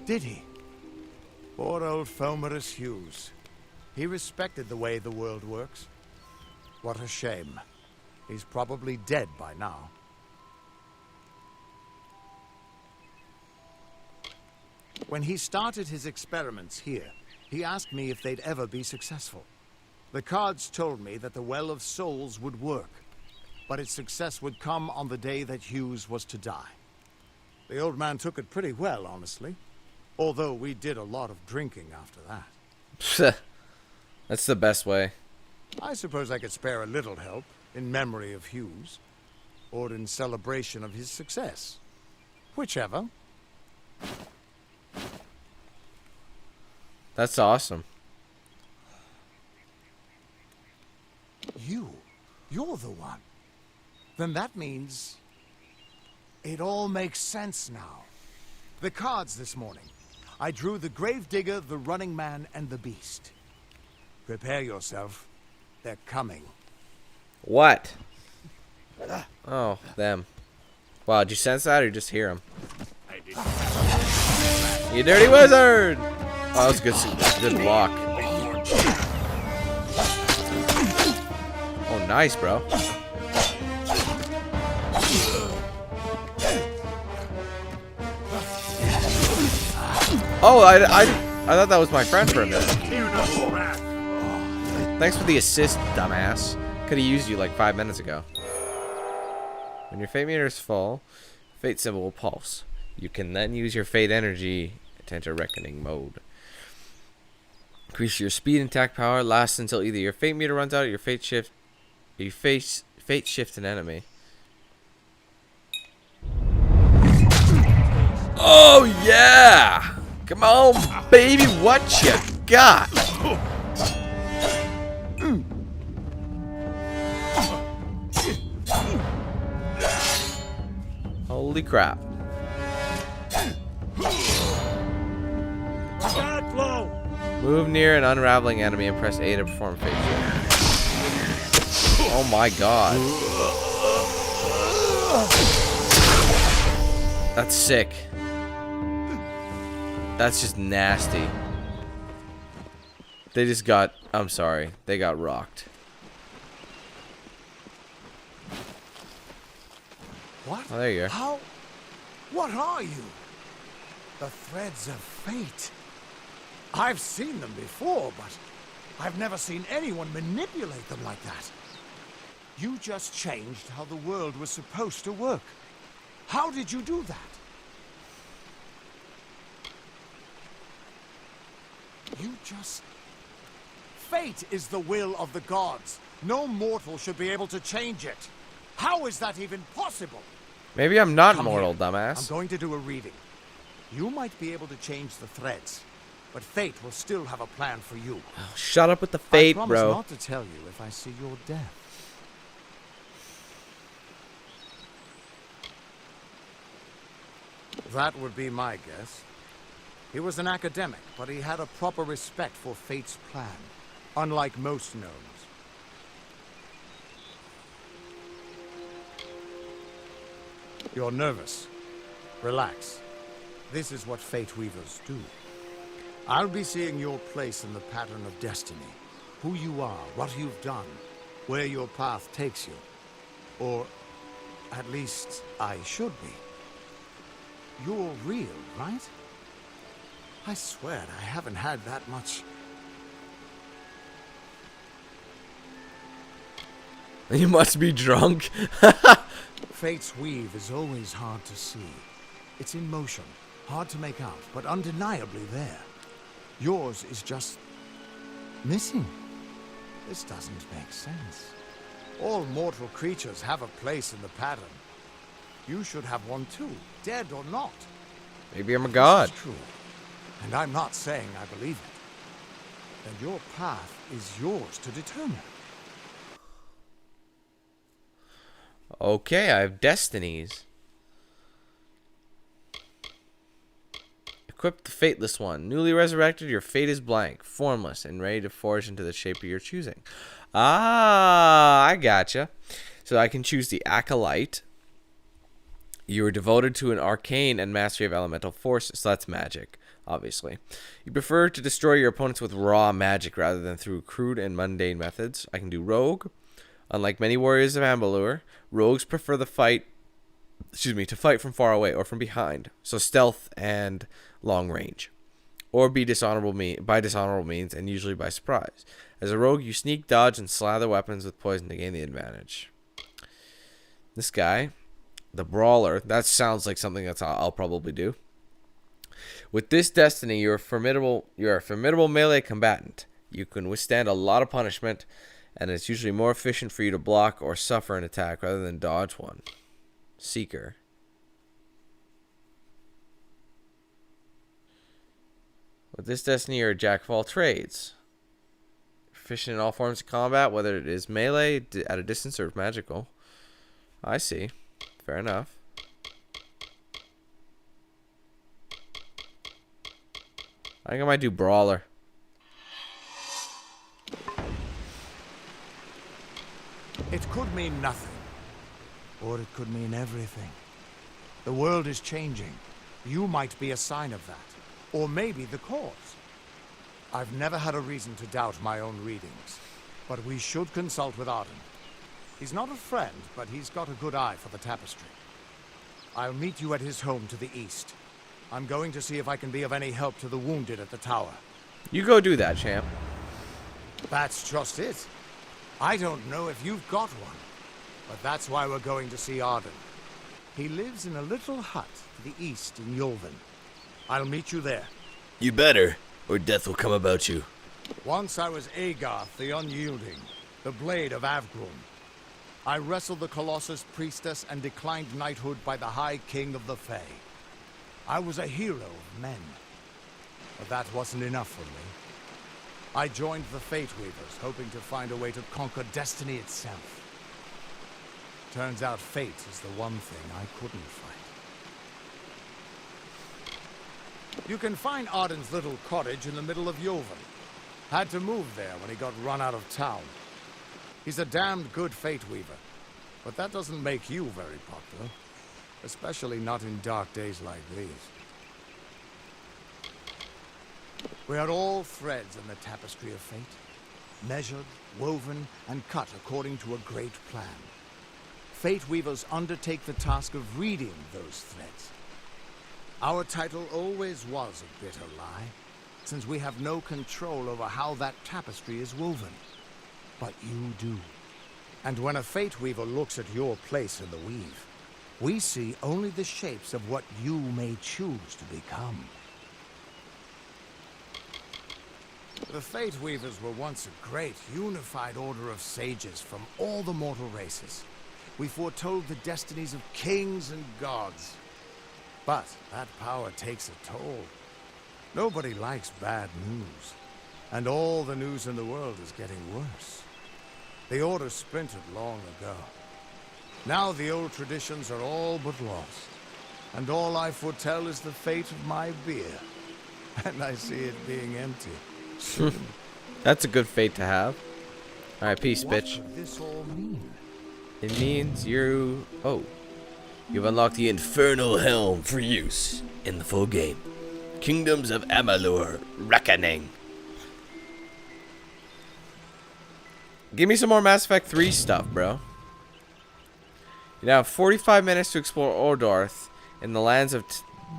Did he? Poor old Fomerus Hughes. He respected the way the world works. What a shame. He's probably dead by now. When he started his experiments here, he asked me if they'd ever be successful. The cards told me that the Well of Souls would work, but its success would come on the day that Hughes was to die. The old man took it pretty well, honestly, although we did a lot of drinking after that. That's the best way. I suppose I could spare a little help in memory of Hughes, or in celebration of his success. Whichever. That's awesome. You're the one. Then that means it all makes sense now. The cards this morning. I drew the Gravedigger, the Running Man, and the Beast. Prepare yourself. They're coming. What? Oh, them. Wow, did you sense that or just hear them? You dirty wizard! Oh, that was a good block. Oh, nice, bro. Oh, I thought that was my friend for a minute. Thanks for the assist, dumbass. Could have used you like 5 minutes ago. When your fate meter is full, fate symbol will pulse. You can then use your fate energy to enter reckoning mode. Increase your speed and attack power. Lasts until either your fate meter runs out or your fate shift. You fate shift an enemy. Oh yeah! Come on, baby, what you got? Holy crap. Move near an unraveling enemy and press A to perform fate shift. Oh my god. That's sick. That's just nasty. They just got... I'm sorry. They got rocked. What? Oh, there you are. How? What are you? The threads of fate. I've seen them before, but I've never seen anyone manipulate them like that. You just changed how the world was supposed to work. How did you do that? You just... Fate is the will of the gods. No mortal should be able to change it. How is that even possible? Maybe I'm not Come mortal, here. dumbass. I'm going to do a reading. You might be able to change the threads, but fate will still have a plan for you. Oh, shut up with the fate, I promise bro. not to tell you if I see your death. That would be my guess. He was an academic, but he had a proper respect for fate's plan, unlike most gnomes. You're nervous. Relax. This is what fate weavers do. I'll be seeing your place in the pattern of destiny. Who you are, what you've done, where your path takes you. Or, at least, I should be. You're real, right? I swear I haven't had that much. You must be drunk. Fate's weave is always hard to see. It's in motion, hard to make out, but undeniably there. Yours is just... missing. This doesn't make sense. All mortal creatures have a place in the pattern. You should have one too, dead or not. Maybe I'm a god. This is true. And I'm not saying I believe it. And your path is yours to determine. Okay, I have destinies. Equip the fateless one. Newly resurrected, your fate is blank, formless, and ready to forge into the shape of your choosing. Ah, I gotcha. So I can choose the acolyte. You are devoted to an arcane and mastery of elemental forces. So that's magic. obviously. You prefer to destroy your opponents with raw magic rather than through crude and mundane methods. I can do rogue. Unlike many warriors of Amalur, rogues prefer to fight from far away or from behind, so stealth and long range, or by dishonorable means and usually by surprise. As a rogue, you sneak, dodge, and slather weapons with poison to gain the advantage. This guy, the Brawler, that sounds like something I'll probably do. With this destiny, you're a formidable melee combatant. You can withstand a lot of punishment, and it's usually more efficient for you to block or suffer an attack rather than dodge one. Seeker. With this destiny, you're a jack of all trades. Proficient in all forms of combat, whether it is melee, at a distance, or magical. I see. Fair enough. I think I might do Brawler. It could mean nothing. Or it could mean everything. The world is changing. You might be a sign of that. Or maybe the cause. I've never had a reason to doubt my own readings. But we should consult with Arden. He's not a friend, but he's got a good eye for the tapestry. I'll meet you at his home to the east. I'm going to see if I can be of any help to the wounded at the tower. You go do that, champ. That's just it. I don't know if you've got one, but that's why we're going to see Arden. He lives in a little hut to the east in Yulven. I'll meet you there. You better, or death will come about you. Once I was Agarth the Unyielding, the Blade of Avgrun. I wrestled the Colossus Priestess and declined knighthood by the High King of the Fae. I was a hero of men. But that wasn't enough for me. I joined the Fate Weavers, hoping to find a way to conquer destiny itself. Turns out fate is the one thing I couldn't fight. You can find Arden's little cottage in the middle of Yulven. Had to move there when he got run out of town. He's a damned good Fate Weaver, but that doesn't make you very popular. Especially not in dark days like these. We are all threads in the tapestry of fate. Measured, woven, and cut according to a great plan. Fate Weavers undertake the task of reading those threads. Our title always was a bitter lie, since we have no control over how that tapestry is woven. But you do. And when a Fate Weaver looks at your place in the weave, we see only the shapes of what you may choose to become. The Fate Weavers were once a great, unified order of sages from all the mortal races. We foretold the destinies of kings and gods. But that power takes a toll. Nobody likes bad news. And all the news in the world is getting worse. The Order splintered long ago. Now the old traditions are all but lost. And all I foretell is the fate of my beer. And I see it being empty. That's a good fate to have. Alright, peace, bitch. What does this all mean? It means you... Oh. You've unlocked the Infernal Helm for use in the full game. Kingdoms of Amalur Reckoning. Give me some more Mass Effect 3 stuff, bro. You now have 45 minutes to explore Ordarth in the lands of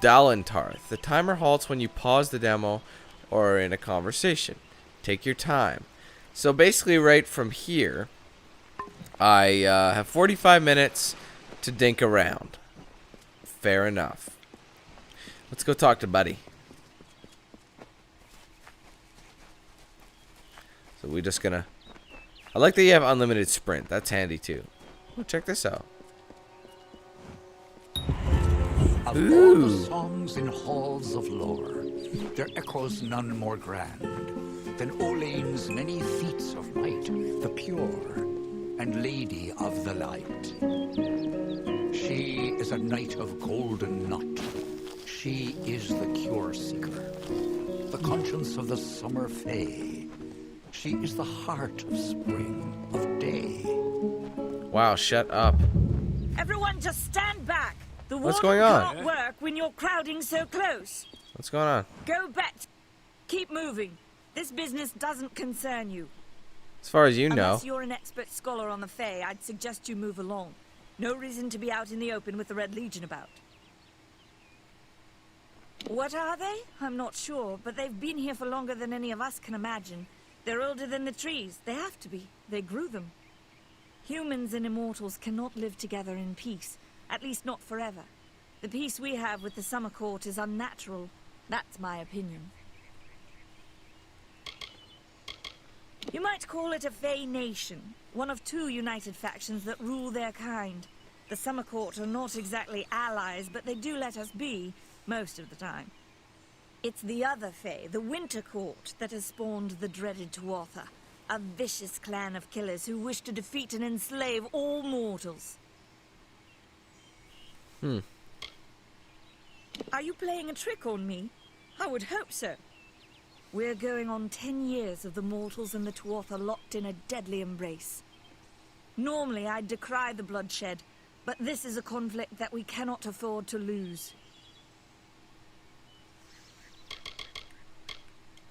Dalentarth. The timer halts when you pause the demo or in a conversation. Take your time. So basically right from here, I have 45 minutes to dink around. Fair enough. Let's go talk to Buddy. So we're just gonna... I like that you have unlimited sprint. That's handy too. Oh, check this out. Of all the songs in halls of lore, there echoes none more grand than Olane's many feats of might, the pure and lady of the light. She is a knight of golden knot. She is the cure seeker, the conscience of the summer fae. She is the heart of spring, of day. Wow, shut up. Everyone just stand back. The What's warden going on? can't work when you're crowding so close. What's going on? Go back. Keep moving. This business doesn't concern you. As far as you know. Unless you're an expert scholar on the Fae, I'd suggest you move along. No reason to be out in the open with the Red Legion about. What are they? I'm not sure, but they've been here for longer than any of us can imagine. They're older than the trees. They have to be. They grew them. Humans and immortals cannot live together in peace, at least not forever. The peace we have with the Summer Court is unnatural. That's my opinion. You might call it a Fae nation, one of two united factions that rule their kind. The Summer Court are not exactly allies, but they do let us be, most of the time. It's the other Fae, the Winter Court, that has spawned the dreaded Tuatha, a vicious clan of killers who wish to defeat and enslave all mortals. Are you playing a trick on me? I would hope so. We're going on 10 years of the mortals and the Tuatha locked in a deadly embrace. Normally, I'd decry the bloodshed, but this is a conflict that we cannot afford to lose.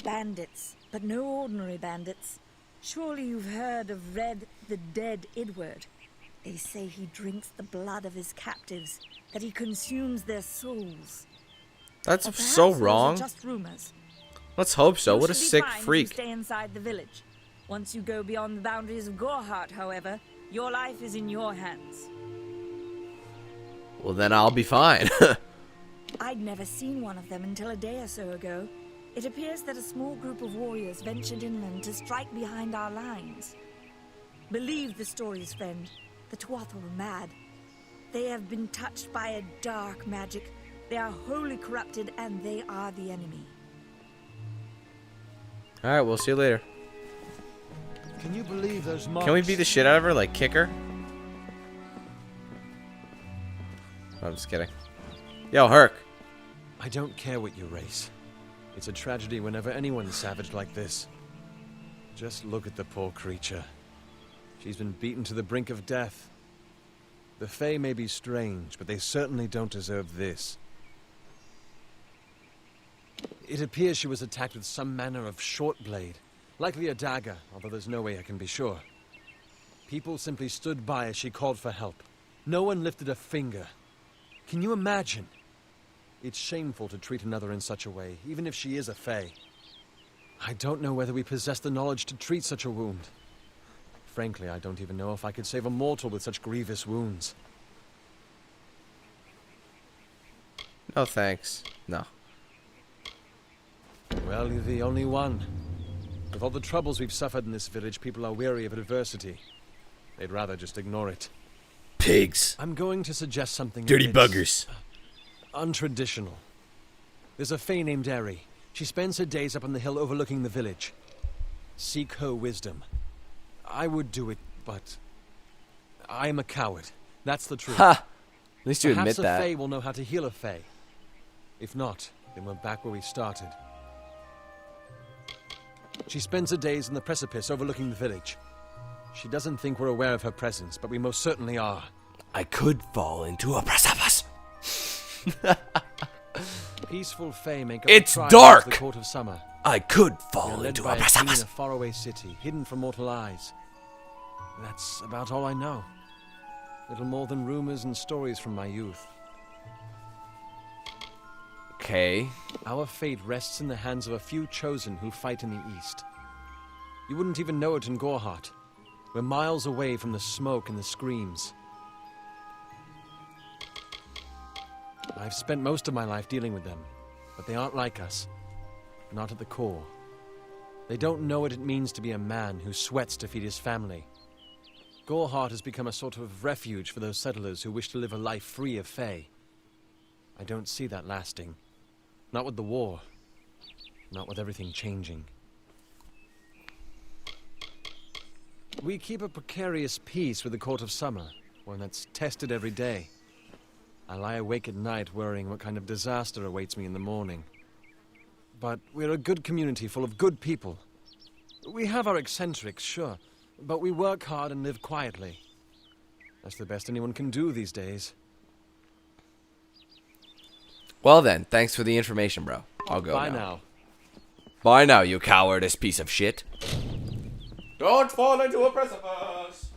Bandits, but no ordinary bandits. Surely you've heard of Red, the dead Idward. They say he drinks the blood of his captives, that he consumes their souls. That's Or perhaps so those are wrong. just rumors. Let's hope so. You What a should be sick fine if you freak. stay inside the village. Once you go beyond the boundaries of Gorhart, however, your life is in your hands. Well, then I'll be fine. I'd never seen one of them until a day or so ago. It appears that a small group of warriors ventured inland to strike behind our lines. Believe the stories, friend. The Tuatha were mad. They have been touched by a dark magic. They are wholly corrupted, and they are the enemy. Alright, we'll see you later. Can you believe those marks? Can we beat the shit out of her? Like, kick her? I'm just kidding. Yo, Herc. I don't care what you race. It's a tragedy whenever anyone's savage like this. Just look at the poor creature. She's been beaten to the brink of death. The Fae may be strange, but they certainly don't deserve this. It appears she was attacked with some manner of short blade, likely a dagger, although there's no way I can be sure. People simply stood by as she called for help. No one lifted a finger. Can you imagine? It's shameful to treat another in such a way, even if she is a Fae. I don't know whether we possess the knowledge to treat such a wound. Frankly, I don't even know if I could save a mortal with such grievous wounds. No thanks. No. Well, you're the only one. With all the troubles we've suffered in this village, people are weary of adversity. They'd rather just ignore it. Pigs. I'm going to suggest something Dirty a bit buggers. untraditional. There's a Fae named Eri. She spends her days up on the hill overlooking the village. Seek her wisdom. I would do it, but I'm a coward. That's the truth. Ha! At least you Perhaps admit that. a Fae will know how to heal a Fae. If not, then we're back where we started. She spends her days on the precipice overlooking the village. She doesn't think we're aware of her presence, but we most certainly are. I could fall into a precipice. Peaceful Fae make up It's the tribe dark! of the Court of Summer. I could They're fall led into by a a king in precipice. a faraway city, hidden from mortal eyes. That's about all I know. Little more than rumors and stories from my youth. Okay. Our fate rests in the hands of a few chosen who fight in the east. You wouldn't even know it in Gorhart. We're miles away from the smoke and the screams. I've spent most of my life dealing with them, but they aren't like us. Not at the core. They don't know what it means to be a man who sweats to feed his family. Gorhart has become a sort of refuge for those settlers who wish to live a life free of Fae. I don't see that lasting. Not with the war. Not with everything changing. We keep a precarious peace with the Court of Summer, one that's tested every day. I lie awake at night worrying what kind of disaster awaits me in the morning. But we're a good community full of good people. We have our eccentrics, sure, but we work hard and live quietly. That's the best anyone can do these days. Well then, thanks for the information, bro. I'll go Bye now. now. Bye now, you cowardice piece of shit. Don't fall into a precipice.